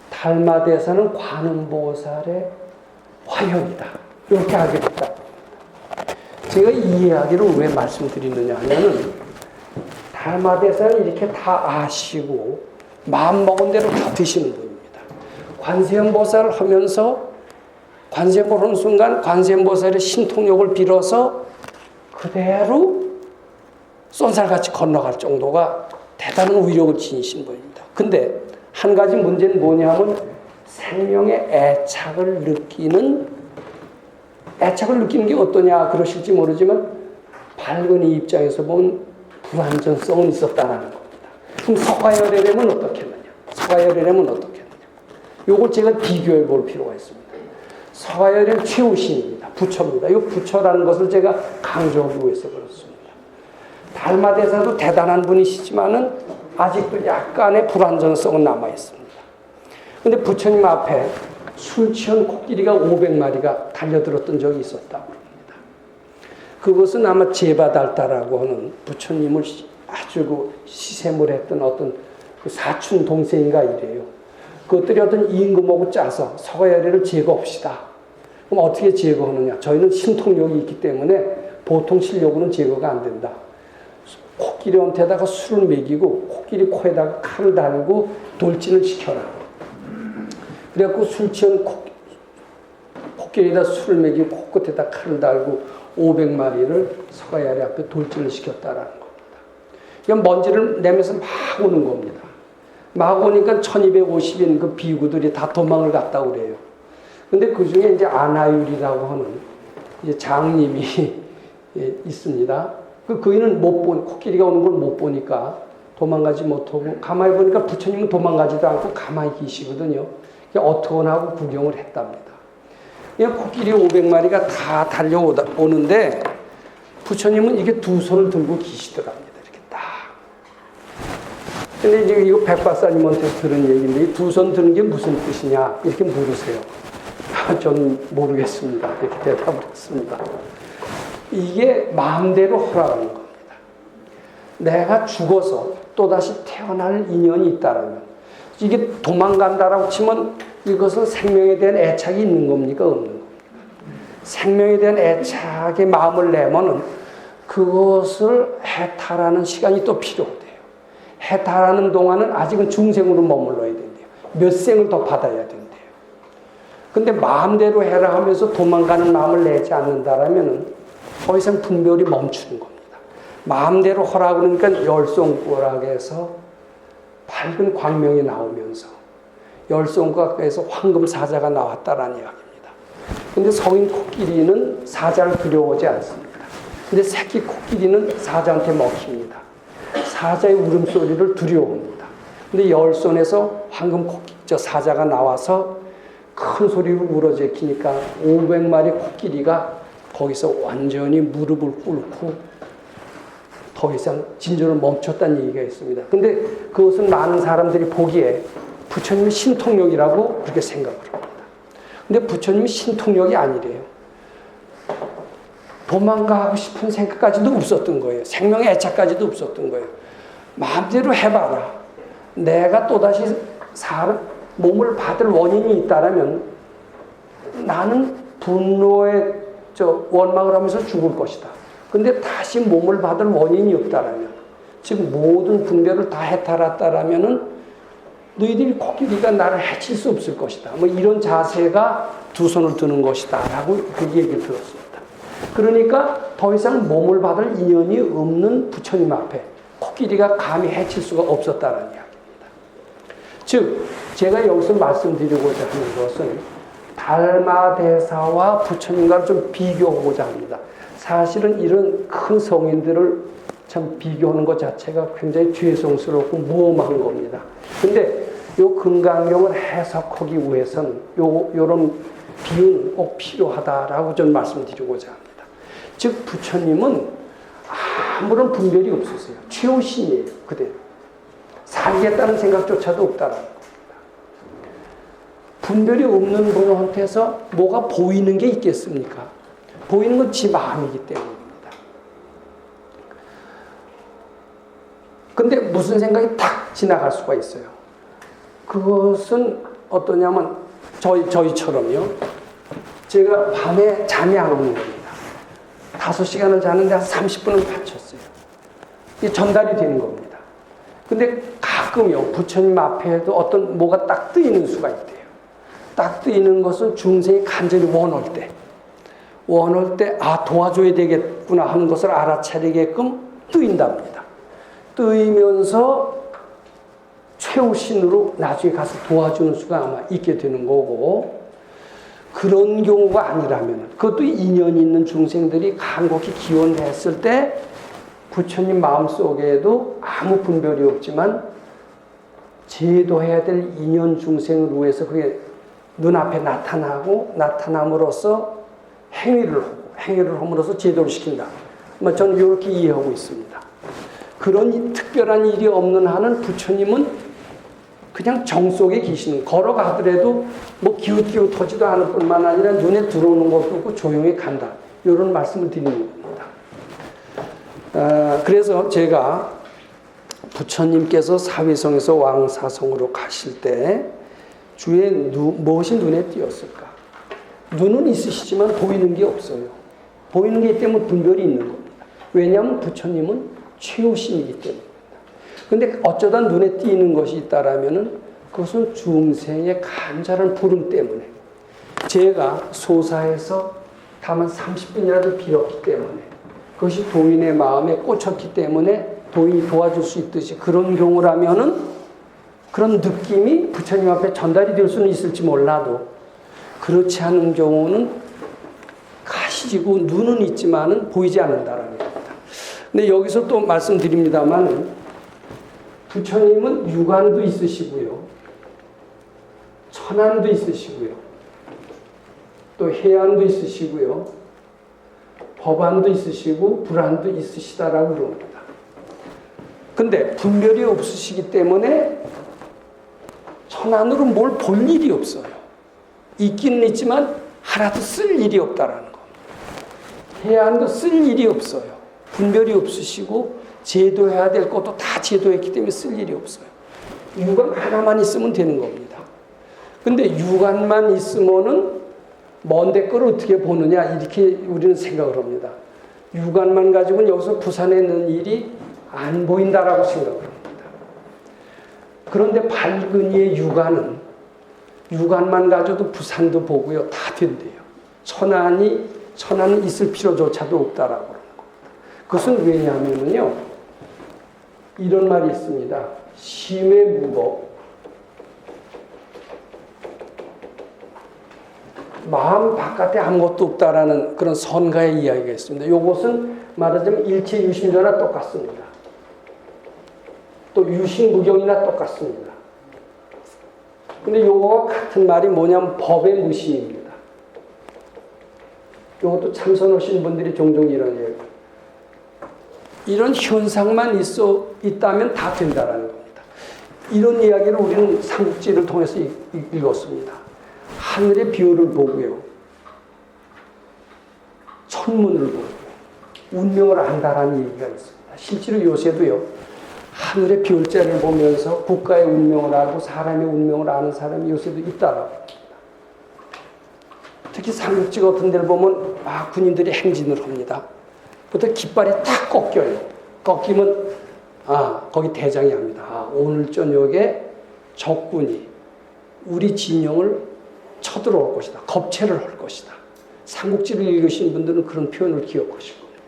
달마대선은 관음보살의 화형이다 이렇게 알게 됐다. 제가 이 이야기를 왜 말씀드리느냐 하면은 달마대사는 이렇게 다 아시고 마음먹은 대로 다 드시는 분입니다. 관세음보살을 하면서 관세음보살 하는 순간 관세음보살의 신통력을 빌어서 그대로 쏜살같이 건너갈 정도가 대단한 위력을 지니신 분입니다. 근데 한 가지 문제는 뭐냐면 생명의 애착을 느끼는 게 어떠냐 그러실지 모르지만 발근이 입장에서 보면 불완전성은 있었다라는 겁니다. 그럼 서가열애라면 어떻겠느냐? 요걸 제가 비교해 볼 필요가 있습니다. 서가열애는 최우신입니다. 부처입니다. 이 부처라는 것을 제가 강조하기 위해서 그렇습니다. 달마대사도 대단한 분이시지만은 아직도 약간의 불완전성은 남아 있습니다. 근데 부처님 앞에 술 취한 코끼리가 500마리가 달려들었던 적이 있었다고 합니다. 그것은 아마 제바달타라고 하는 부처님을 아주 시샘을 했던 어떤 그 사촌 동생인가 이래요. 그것들이 어떤 임금하고 짜서 서가열애를 제거합시다. 그럼 어떻게 제거하느냐? 저희는 신통력이 있기 때문에 보통 실력으로는 제거가 안 된다. 코끼리한테다가 술을 먹이고 코끼리 코에다가 칼을 달고 돌진을 시켜라. 그래갖고 술 취한 코끼리에다 술을 먹이고 코끝에다 칼을 달고 500마리를 서가열애 앞에 돌진을 시켰다라는 겁니다. 그냥 먼지를 내면서 막 오는 겁니다. 막 오니까 1250인 그 비구들이 다 도망을 갔다고 그래요. 근데 그 중에 이제 아나율이라고 하는 이제 장님이 있습니다. 그이는 코끼리가 오는 걸 못 보니까 도망가지 못하고 가만히 보니까 부처님은 도망가지도 않고 가만히 계시거든요. 어떡하나 하고 구경을 했답니다. 코끼리 500마리가 다 달려오는데 부처님은 이게 두 손을 들고 계시더랍니다. 이렇게 딱. 근데 이제 이거 백박사님한테 들은 얘기인데 이 두 손 드는 게 무슨 뜻이냐 이렇게 물으세요. 저는 모르겠습니다. 이렇게 대답을 했습니다. 이게 마음대로 하라는 겁니다. 내가 죽어서 또다시 태어날 인연이 있다라면 이게 도망간다라고 치면 이것은 생명에 대한 애착이 있는 겁니까? 없는 겁니까? 생명에 대한 애착의 마음을 내면은 그 그것을 해탈하는 시간이 또 필요해요. 해탈하는 동안은 아직은 중생으로 머물러야 된대요. 몇 생을 더 받아야 된대요. 근데 마음대로 해라 하면서 도망가는 마음을 내지 않는다라면 더 이상 분별이 멈추는 겁니다. 마음대로 하라 그러니까 열송꾸락에서 밝은 광명이 나오면서 열송꾸락에서 황금 사자가 나왔다라는 이야기입니다. 근데 성인 코끼리는 사자를 두려워하지 않습니다. 근데 새끼 코끼리는 사자한테 먹힙니다. 사자의 울음소리를 두려워합니다. 근데 열손에서 황금 사자가 나와서 큰 소리로 울어제키니까 500마리 코끼리가 거기서 완전히 무릎을 꿇고 더 이상 진전을 멈췄다는 얘기가 있습니다. 근데 그것은 많은 사람들이 보기에 부처님의 신통력이라고 그렇게 생각을 합니다. 근데 부처님이 신통력이 아니래요. 도망가고 싶은 생각까지도 없었던 거예요. 생명의 애착까지도 없었던 거예요. 마음대로 해봐라. 내가 또다시 몸을 받을 원인이 있다면 나는 분노에 원망을 하면서 죽을 것이다. 근데 다시 몸을 받을 원인이 없다라면, 즉 모든 분별을 다 해탈했다라면은 너희들이 코끼리가 나를 해칠 수 없을 것이다. 뭐 이런 자세가 두 손을 드는 것이다라고 그 얘기를 들었습니다. 그러니까 더 이상 몸을 받을 인연이 없는 부처님 앞에 코끼리가 감히 해칠 수가 없었다는 이야기입니다. 즉 제가 여기서 말씀드리고자 하는 것은 달마대사와 부처님과를 좀 비교하고자 합니다. 사실은 이런 큰 성인들을 참 비교하는 것 자체가 굉장히 죄송스럽고 무엄한 겁니다. 근데 요 금강경을 해석하기 위해서는 요런 비유는 꼭 필요하다라고 좀 말씀드리고자 합니다. 즉 부처님은 아무런 분별이 없으세요. 최후신이에요. 그대로. 살겠다는 생각조차도 없다라는 겁니다. 분별이 없는 분한테서 뭐가 보이는 게 있겠습니까? 보이는 건 지 마음이기 때문입니다. 근데 무슨 생각이 탁 지나갈 수가 있어요. 그것은 어떠냐면 저희처럼요. 제가 밤에 잠이 안 오는 겁니다. 5시간을 자는데 한 30분은 받쳤어요. 이게 전달이 되는 겁니다. 근데 가끔요, 부처님 앞에도 어떤 뭐가 딱 뜨이는 수가 있대요. 딱 뜨이는 것은 중생이 간절히 원할 때, 도와줘야 되겠구나 하는 것을 알아차리게끔 뜨인답니다. 뜨이면서 최후신으로 나중에 가서 도와주는 수가 아마 있게 되는 거고, 그런 경우가 아니라면, 그것도 인연이 있는 중생들이 간곡히 기원했을 때 부처님 마음속에도 아무 분별이 없지만 제도해야 될 인연 중생을 위해서 그게 눈앞에 나타남으로써 행위를 함으로써 제도를 시킨다. 저는 이렇게 이해하고 있습니다. 그런 특별한 일이 없는 한은 부처님은 그냥 정 속에 계시는, 걸어가더라도 뭐 기웃기웃하지도 않을 뿐만 아니라 눈에 들어오는 것도 없고 조용히 간다. 이런 말씀을 드리는 겁니다. 그래서 제가 부처님께서 사위성에서 왕사성으로 가실 때 주에 무엇이 눈에 띄었을까? 눈은 있으시지만 보이는 게 없어요. 보이는 게 있기 때문에 분별이 있는 겁니다. 왜냐하면 부처님은 최후신이기 때문입니다. 근데 어쩌다 눈에 띄는 것이 있다라면은 그것은 중생의 간절한 부름 때문에, 제가 소사에서 다만 30분이라도 빌었기 때문에, 그것이 도인의 마음에 꽂혔기 때문에 도인이 도와줄 수 있듯이, 그런 경우라면은 그런 느낌이 부처님 앞에 전달이 될 수는 있을지 몰라도, 그렇지 않은 경우는 가시지고 눈은 있지만은 보이지 않는다라는 겁니다. 근데 여기서 또 말씀드립니다만, 부처님은 유관도 있으시고요, 천안도 있으시고요, 또 해안도 있으시고요, 법안도 있으시고 불안도 있으시다라고 그럽니다. 근데 분별이 없으시기 때문에 천안으로 뭘 볼 일이 없어요. 있기는 있지만 하나도 쓸 일이 없다라는 겁니다. 해안도 쓸 일이 없어요. 분별이 없으시고 제도해야 될 것도 다 제도했기 때문에 쓸 일이 없어요. 유관 하나만 있으면 되는 겁니다. 근데 유관만 있으면은 먼데 거를 어떻게 보느냐, 이렇게 우리는 생각을 합니다. 육안만 가지고는 여기서 부산에 있는 일이 안 보인다라고 생각을 합니다. 그런데 발근이의 육안만 가져도 부산도 보고요. 다 된대요. 천안은 있을 필요조차도 없다라고 그러는 겁니다. 그것은 왜냐하면요. 이런 말이 있습니다. 심의 무거 마음 바깥에 아무것도 없다라는 그런 선가의 이야기가 있습니다. 이것은 말하자면 일체 유심조나 똑같습니다. 또 유심무경이나 똑같습니다. 근데 요거와 같은 말이 뭐냐면 법의 무심입니다. 요것도 참선 오신 분들이 종종 이런 얘기. 이런 현상만 있다면 다 된다라는 겁니다. 이런 이야기를 우리는 삼국지를 통해서 읽었습니다. 하늘의 비율을 보고요. 천문을 보고 운명을 안다라는 얘기가 있습니다. 실제로 요새도요. 하늘의 비율자를 보면서 국가의 운명을 알고 사람의 운명을 아는 사람이 요새도 있다라고 합니다. 특히 삼국지 같은 데를 보면 군인들이 행진을 합니다. 부터 깃발이 탁 꺾여요. 꺾이면 거기 대장이 합니다. 오늘 저녁에 적군이 우리 진영을 쳐들어올 것이다. 겁체를 할 것이다. 삼국지를 읽으신 분들은 그런 표현을 기억하실 겁니다.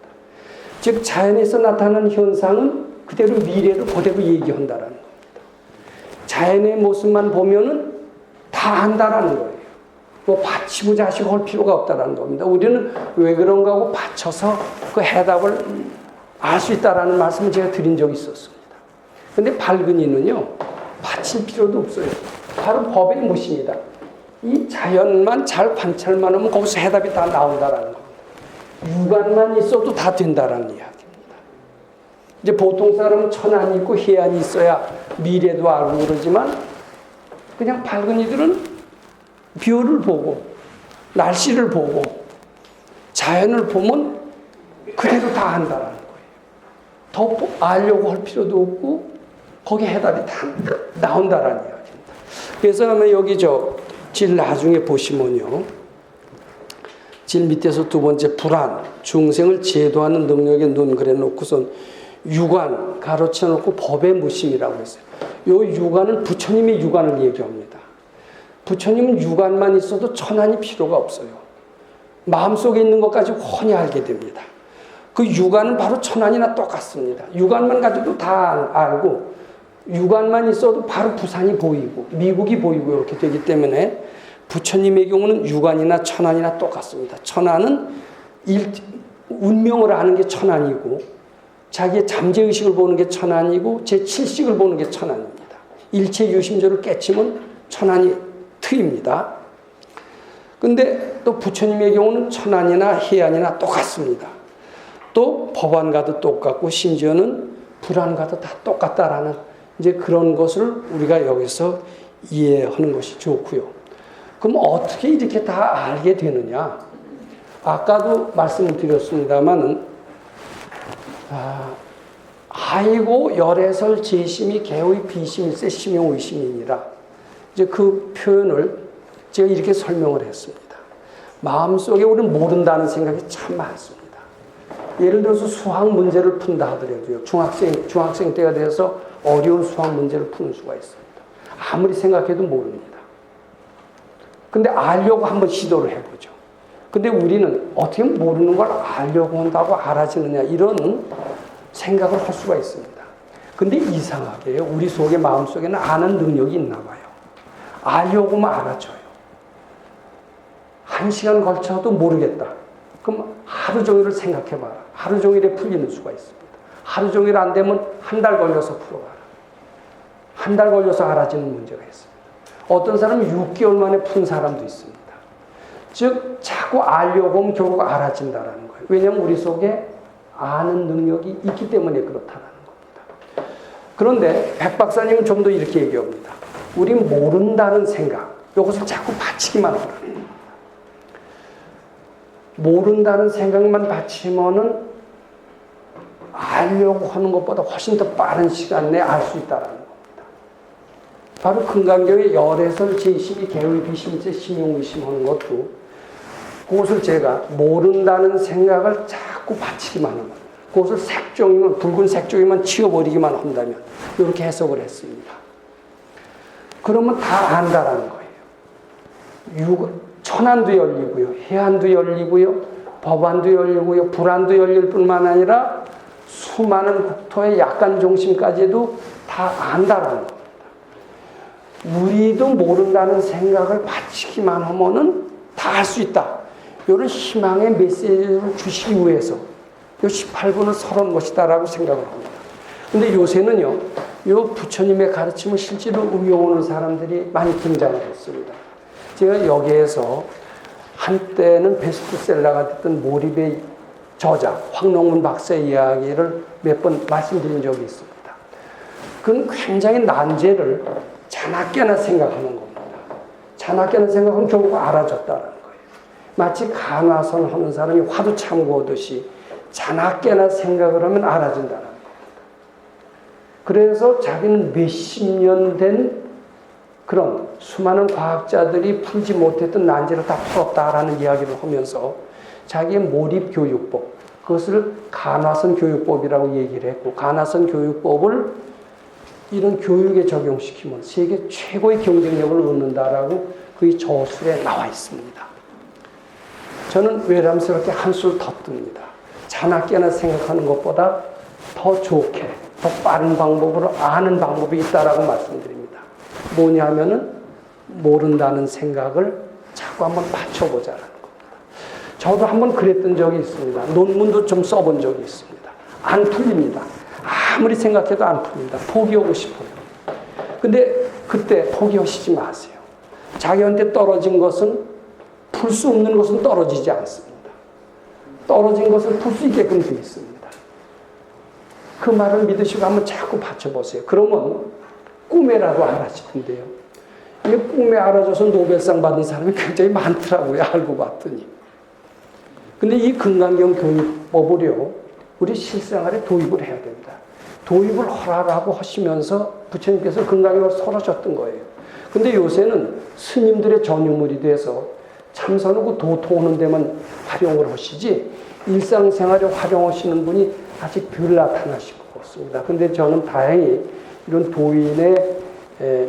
즉 자연에서 나타나는 현상은 그대로 미래를 그대로 얘기한다라는 겁니다. 자연의 모습만 보면은 다 안다라는 거예요. 뭐 받치고 자시고 할 필요가 없다라는 겁니다. 우리는 왜 그런가 하고 받쳐서 그 해답을 알 수 있다라는 말씀을 제가 드린 적이 있었습니다. 근데 발근이는요, 받칠 필요도 없어요. 바로 법의 무심이다. 이 자연만 잘 관찰만 하면 거기서 해답이 다 나온다라는 겁니다. 육안만 있어도 다 된다라는 이야기입니다. 이제 보통 사람은 천안이 있고 해안이 있어야 미래도 알고 그러지만 그냥 발근이들은 뷰를 보고 날씨를 보고 자연을 보면 그대로 다 안다라는 거예요. 더 알려고 할 필요도 없고 거기에 해답이 다 나온다라는 이야기입니다. 그래서 아마 여기 질 나중에 보시면요. 질 밑에서 두 번째 불안, 중생을 제도하는 능력에 눈 그래 놓고선 유관 가로쳐 놓고 법의 무심이라고 했어요. 요 유관은 부처님의 유관을 얘기합니다. 부처님은 유관만 있어도 천안이 필요가 없어요. 마음속에 있는 것까지 훤히 알게 됩니다. 그 유관은 바로 천안이나 똑같습니다. 유관만 가지고 다 알고 유관만 있어도 바로 부산이 보이고 미국이 보이고 이렇게 되기 때문에 부처님의 경우는 유관이나 천안이나 똑같습니다. 천안은 운명을 아는 게 천안이고 자기의 잠재의식을 보는 게 천안이고 제7식을 보는 게 천안입니다. 일체 유심조를 깨치면 천안이 트입니다. 근데 또 부처님의 경우는 천안이나 해안이나 똑같습니다. 또 법안과도 똑같고 심지어는 불안과도 다 똑같다라는 이제 그런 것을 우리가 여기서 이해하는 것이 좋고요. 그럼 어떻게 이렇게 다 알게 되느냐? 아까도 말씀을 드렸습니다만은 아이고 열애설 제심이 개의 비심일세 심용의심이니라. 이제 그 표현을 제가 이렇게 설명을 했습니다. 마음속에 우리는 모른다는 생각이 참 많습니다. 예를 들어서 수학 문제를 푼다 하더라도요. 중학생 때가 돼서 어려운 수학 문제를 푸는 수가 있습니다. 아무리 생각해도 모릅니다. 근데 알려고 한번 시도를 해보죠. 근데 우리는 어떻게 모르는 걸 알려고 한다고 알아지느냐 이런 생각을 할 수가 있습니다. 근데 이상하게요. 우리 속에 마음속에는 아는 능력이 있나 봐요. 알려고만 알아줘요. 1시간 걸쳐도 모르겠다. 그럼 하루 종일을 생각해봐라. 하루 종일에 풀리는 수가 있습니다. 하루 종일 안 되면 한 달 걸려서 풀어봐라. 한 달 걸려서 알아지는 문제가 있습니다. 어떤 사람은 6개월 만에 푼 사람도 있습니다. 즉 자꾸 알려고 하면 결국 알아진다는 거예요. 왜냐하면 우리 속에 아는 능력이 있기 때문에 그렇다는 겁니다. 그런데 백 박사님은 좀 더 이렇게 얘기합니다. 우린 모른다는 생각, 이것을 자꾸 바치기만 하라는 겁니다. 모른다는 생각만 바치면은 알려고 하는 것보다 훨씬 더 빠른 시간 내에 알 수 있다는 겁니다. 바로 금강경의 열애설 제심이 개의 비심제 심용의심 하는 것도 그것을 제가 모른다는 생각을 자꾸 바치기만 하면, 그것을 색종이면, 붉은 색종이만 치워버리기만 한다면, 이렇게 해석을 했습니다. 그러면 다 안다라는 거예요. 천안도 열리고요, 해안도 열리고요, 법안도 열리고요, 불안도 열릴 뿐만 아니라 수많은 국토의 약간 중심까지도 다 안다라는 겁니다. 우리도 모른다는 생각을 바치기만 하면은 다 할 수 있다. 이런 희망의 메시지를 주시기 위해서 이 18분을 설한 것이다라고 생각을 합니다. 근데 요새는요, 이 부처님의 가르침을 실제로 응용하는 사람들이 많이 등장했습니다. 제가 여기에서 한때는 베스트셀러가 됐던 몰입의 저자 황농문 박사의 이야기를 몇 번 말씀드린 적이 있습니다. 그건 굉장히 난제를 자나깨나 생각하는 겁니다. 자나깨나 생각하면 결국 알아졌다는 거예요. 마치 간화선 하는 사람이 화두 참고하듯이 자나깨나 생각을 하면 알아진다는 겁니다. 그래서 자기는 몇십 년 된 그런 수많은 과학자들이 풀지 못했던 난제를 다 풀었다라는 이야기를 하면서 자기의 몰입교육법, 그것을 간화선 교육법이라고 얘기를 했고, 간화선 교육법을 이런 교육에 적용시키면 세계 최고의 경쟁력을 얻는다라고 그의 저술에 나와 있습니다. 저는 외람스럽게 한술 더 뜹니다. 자나깨나 생각하는 것보다 더 좋게, 더 빠른 방법으로 아는 방법이 있다라고 말씀드립니다. 뭐냐 하면은 모른다는 생각을 자꾸 한번 맞춰보자라는 겁니다. 저도 한번 그랬던 적이 있습니다. 논문도 좀 써본 적이 있습니다. 안 풀립니다. 아무리 생각해도 안 풀립니다. 포기하고 싶어요. 근데 그때 포기하시지 마세요. 자기한테 떨어진 것은, 풀 수 없는 것은 떨어지지 않습니다. 떨어진 것을 풀 수 있게끔 되어 있습니다. 그 말을 믿으시고 한번 자꾸 받쳐보세요. 그러면 꿈에라도 알아지던데요. 이 꿈에 알아져서 노벨상 받은 사람이 굉장히 많더라고요. 알고 봤더니. 근데 이 근간경 교육법을요, 우리 실생활에 도입을 해야 됩니다. 도입을 하라고 하시면서 부처님께서 근간경을 설하셨던 거예요. 근데 요새는 스님들의 전유물이 돼서 참선하고 도통하는 데만 활용을 하시지 일상생활에 활용하시는 분이 아직 덜 나타나시고 있습니다. 근데 저는 다행히 이런 도인의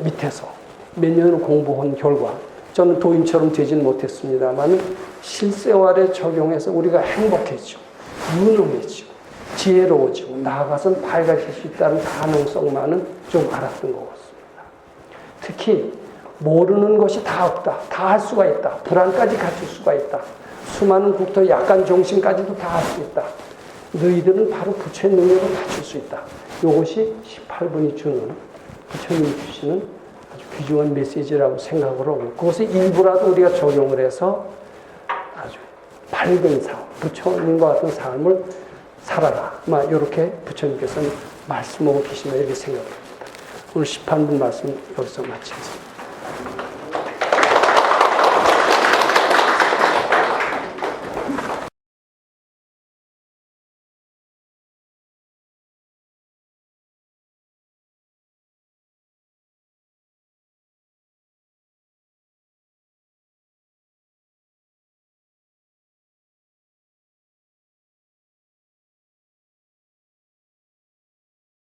밑에서 몇 년을 공부한 결과, 저는 도인처럼 되지는 못했습니다만 실생활에 적용해서 우리가 행복해지고 유능해지고 지혜로워지고 나아가서는 밝아질 수 있다는 가능성만은 좀 알았던 것 같습니다. 특히 모르는 것이 다 없다, 다 할 수가 있다, 불안까지 갖출 수가 있다, 수많은 국토 약간 정신까지도 다 할 수 있다, 너희들은 바로 부처의 능력을 갖출 수 있다. 이것이 18분이 주는, 부처님이 주시는 아주 귀중한 메시지라고 생각을 하고, 그것의 일부라도 우리가 적용을 해서 아주 밝은 삶, 부처님과 같은 삶을 살아라. 이렇게 부처님께서는 말씀하고 계시나 이렇게 생각합니다. 오늘 18분 말씀 여기서 마치겠습니다.